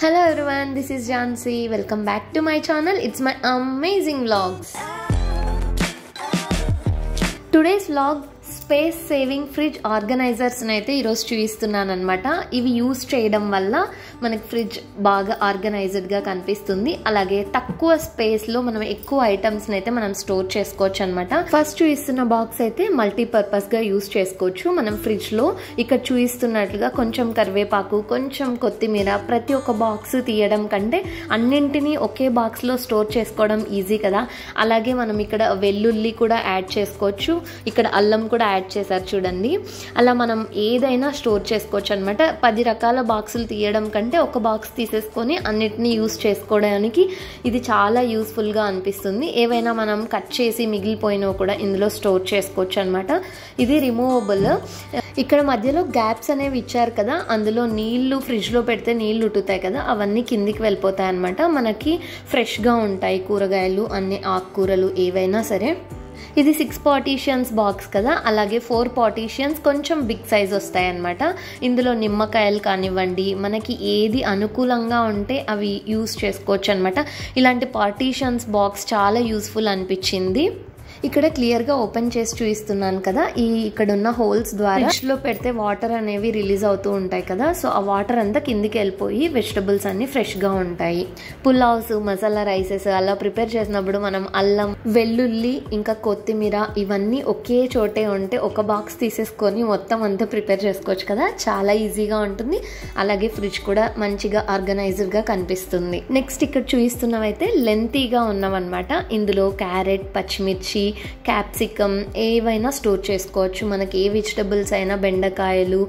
Hello everyone, this is Jansi. Welcome back to my channel. It's my amazing vlogs. Today's vlog space saving fridge organisers అయితే ఈరోజు చూపిస్తున్నాను అనమాట. ఇవి use చేయడం వల్ల మనకి ఫ్రిడ్జ్ బాగా ఆర్గనైజ్డ్గా కనిపిస్తుంది. అలాగే తక్కువ స్పేస్లో మనం ఎక్కువ ఐటమ్స్ని అయితే మనం స్టోర్ చేసుకోవచ్చు అనమాట. ఫస్ట్ చూపిస్తున్న బాక్స్ అయితే మల్టీపర్పస్గా యూజ్ చేసుకోవచ్చు మనం ఫ్రిడ్జ్లో. ఇక్కడ చూపిస్తున్నట్లుగా కొంచెం కరివేపాకు, కొంచెం కొత్తిమీర, ప్రతి ఒక్క బాక్స్ తీయడం కంటే అన్నింటినీ ఒకే బాక్స్లో స్టోర్ చేసుకోవడం ఈజీ కదా. అలాగే మనం ఇక్కడ వెల్లుల్లి కూడా యాడ్ చేసుకోవచ్చు, ఇక్కడ అల్లం కూడా యాడ్ చేశారు చూడండి. అలా మనం ఏదైనా స్టోర్ చేసుకోవచ్చు అనమాట. 10 రకాల బాక్సులు తీయడం కంటే ఒక బాక్స్ తీసేసుకొని అన్నిటినీ యూజ్ చేసుకోవడానికి ఇది చాలా యూస్ఫుల్గా అనిపిస్తుంది. ఏవైనా మనం కట్ చేసి మిగిలిపోయినవి కూడా ఇందులో స్టోర్ చేసుకోవచ్చు అనమాట. ఇది రిమూవబుల్. ఇక్కడ మధ్యలో గ్యాప్స్ అనేవి ఇచ్చారు కదా, అందులో నీళ్లు ఫ్రిడ్జ్లో పెడితే నీళ్లు ఉట్టుతాయి కదా, అవన్నీ కిందికి వెళ్ళిపోతాయి అనమాట. మనకి ఫ్రెష్గా ఉంటాయి కూరగాయలు, అన్ని ఆకుకూరలు ఏవైనా సరే. ఇది 6 పార్టీషన్స్ బాక్స్ కదా, అలాగే 4 పార్టీషన్స్ కొంచెం బిగ్ సైజ్ వస్తాయి అన్నమాట. ఇందులో నిమ్మకాయలు కానివ్వండి, మనకి ఏది అనుకూలంగా ఉంటే అవి యూజ్ చేసుకోవచ్చు అనమాట. ఇలాంటి పార్టీషన్స్ బాక్స్ చాలా యూస్ఫుల్ అనిపించింది. ఇక్కడ క్లియర్గా ఓపెన్ చేసి చూపిస్తున్నాను కదా, ఇక్కడ ఉన్న హోల్స్ ద్వారా ఫ్రిడ్జ్లో పెడితే వాటర్ అనేవి రిలీజ్ అవుతూ ఉంటాయి కదా, సో ఆ వాటర్ అంతా కిందికి వెళ్ళిపోయి వెజిటబుల్స్ అన్ని ఫ్రెష్గా ఉంటాయి. పులావ్స్, మసాలా రైసెస్ అలా ప్రిపేర్ చేసినప్పుడు మనం అల్లం, వెల్లుల్లి, ఇంకా కొత్తిమీర ఇవన్నీ ఒకే చోటే ఉంటే ఒక బాక్స్ తీసేసుకొని మొత్తం అంతా ప్రిపేర్ చేసుకోవచ్చు కదా, చాలా ఈజీగా ఉంటుంది. అలాగే ఫ్రిడ్జ్ కూడా మంచిగా ఆర్గనైజ్డ్గా కనిపిస్తుంది. నెక్స్ట్ ఇక్కడ చూపిస్తున్నవైతే లెంతీగా ఉన్నవన్నమాట. ఇందులో క్యారెట్, పచ్చిమిర్చి, క్యాప్సికమ్ ఏవైనా స్టోర్ చేసుకోవచ్చు. మనకి ఏ వెజిటబుల్స్ అయినా, బెండకాయలు,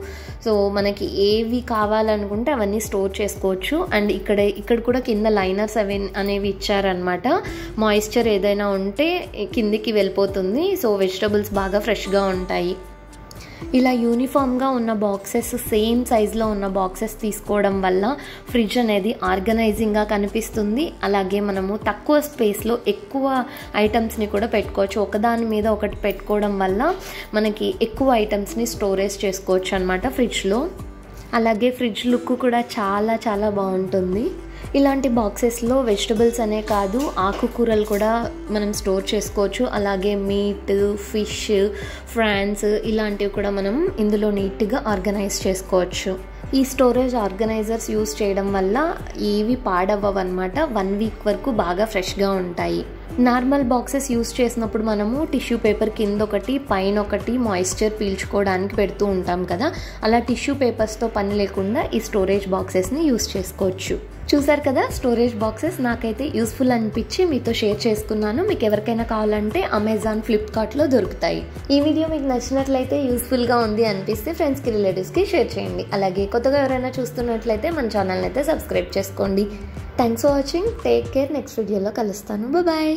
సో మనకి ఏవి కావాలనుకుంటే అవన్నీ స్టోర్ చేసుకోవచ్చు. అండ్ ఇక్కడ కూడా కింద లైనర్స్ అనేవి ఇచ్చారనమాట. మాయిశ్చర్ ఏదైనా ఉంటే కిందికి వెళ్ళిపోతుంది, సో వెజిటబుల్స్ బాగా ఫ్రెష్గా ఉంటాయి. ఇలా యూనిఫామ్గా ఉన్న బాక్సెస్, సేమ్ సైజులో ఉన్న బాక్సెస్ తీసుకోవడం వల్ల ఫ్రిడ్జ్ అనేది ఆర్గనైజింగ్గా కనిపిస్తుంది. అలాగే మనము తక్కువ స్పేస్లో ఎక్కువ ఐటమ్స్ని కూడా పెట్టుకోవచ్చు. ఒకదాని మీద ఒకటి పెట్టుకోవడం వల్ల మనకి ఎక్కువ ఐటమ్స్ని స్టోరేజ్ చేసుకోవచ్చు అనమాట ఫ్రిడ్జ్లో. అలాగే ఫ్రిడ్జ్ లుక్ కూడా చాలా చాలా బాగుంటుంది. ఇలాంటి బాక్సెస్లో వెజిటబుల్స్ అనే కాదు, ఆకుకూరలు కూడా మనం స్టోర్ చేసుకోవచ్చు. అలాగే మీట్, ఫిష్, ఫ్రాన్స్ ఇలాంటివి కూడా మనం ఇందులో నీట్గా ఆర్గనైజ్ చేసుకోవచ్చు. ఈ స్టోరేజ్ ఆర్గనైజర్స్ యూజ్ చేయడం వల్ల ఏవి పాడవ్వవన్నమాట. 1 వీక్ వరకు బాగా ఫ్రెష్గా ఉంటాయి. నార్మల్ బాక్సెస్ యూజ్ చేసినప్పుడు మనము టిష్యూ పేపర్ కింద ఒకటి, పైన ఒకటి మాయిశ్చర్ పీల్చుకోవడానికి పెడుతూ ఉంటాం కదా, అలా టిష్యూ పేపర్స్తో పని లేకుండా ఈ స్టోరేజ్ బాక్సెస్ని యూజ్ చేసుకోవచ్చు. చూసారు కదా, స్టోరేజ్ బాక్సెస్ నాకైతే యూస్ఫుల్ అనిపించి మీతో షేర్ చేసుకున్నాను. మీకు ఎవరికైనా కావాలంటే అమెజాన్, ఫ్లిప్కార్ట్లో దొరుకుతాయి. ఈ వీడియో మీకు నచ్చినట్లయితే, యూస్ఫుల్గా ఉంది అనిపిస్తే ఫ్రెండ్స్కి, రిలేటివ్స్కి షేర్ చేయండి. అలాగే కొత్తగా ఎవరైనా చూస్తున్నట్లయితే మన ఛానల్ని అయితే సబ్స్క్రైబ్ చేసుకోండి. Thanks for watching. Take care. Next వీడియోలో కలుస్తాను. బాయ్.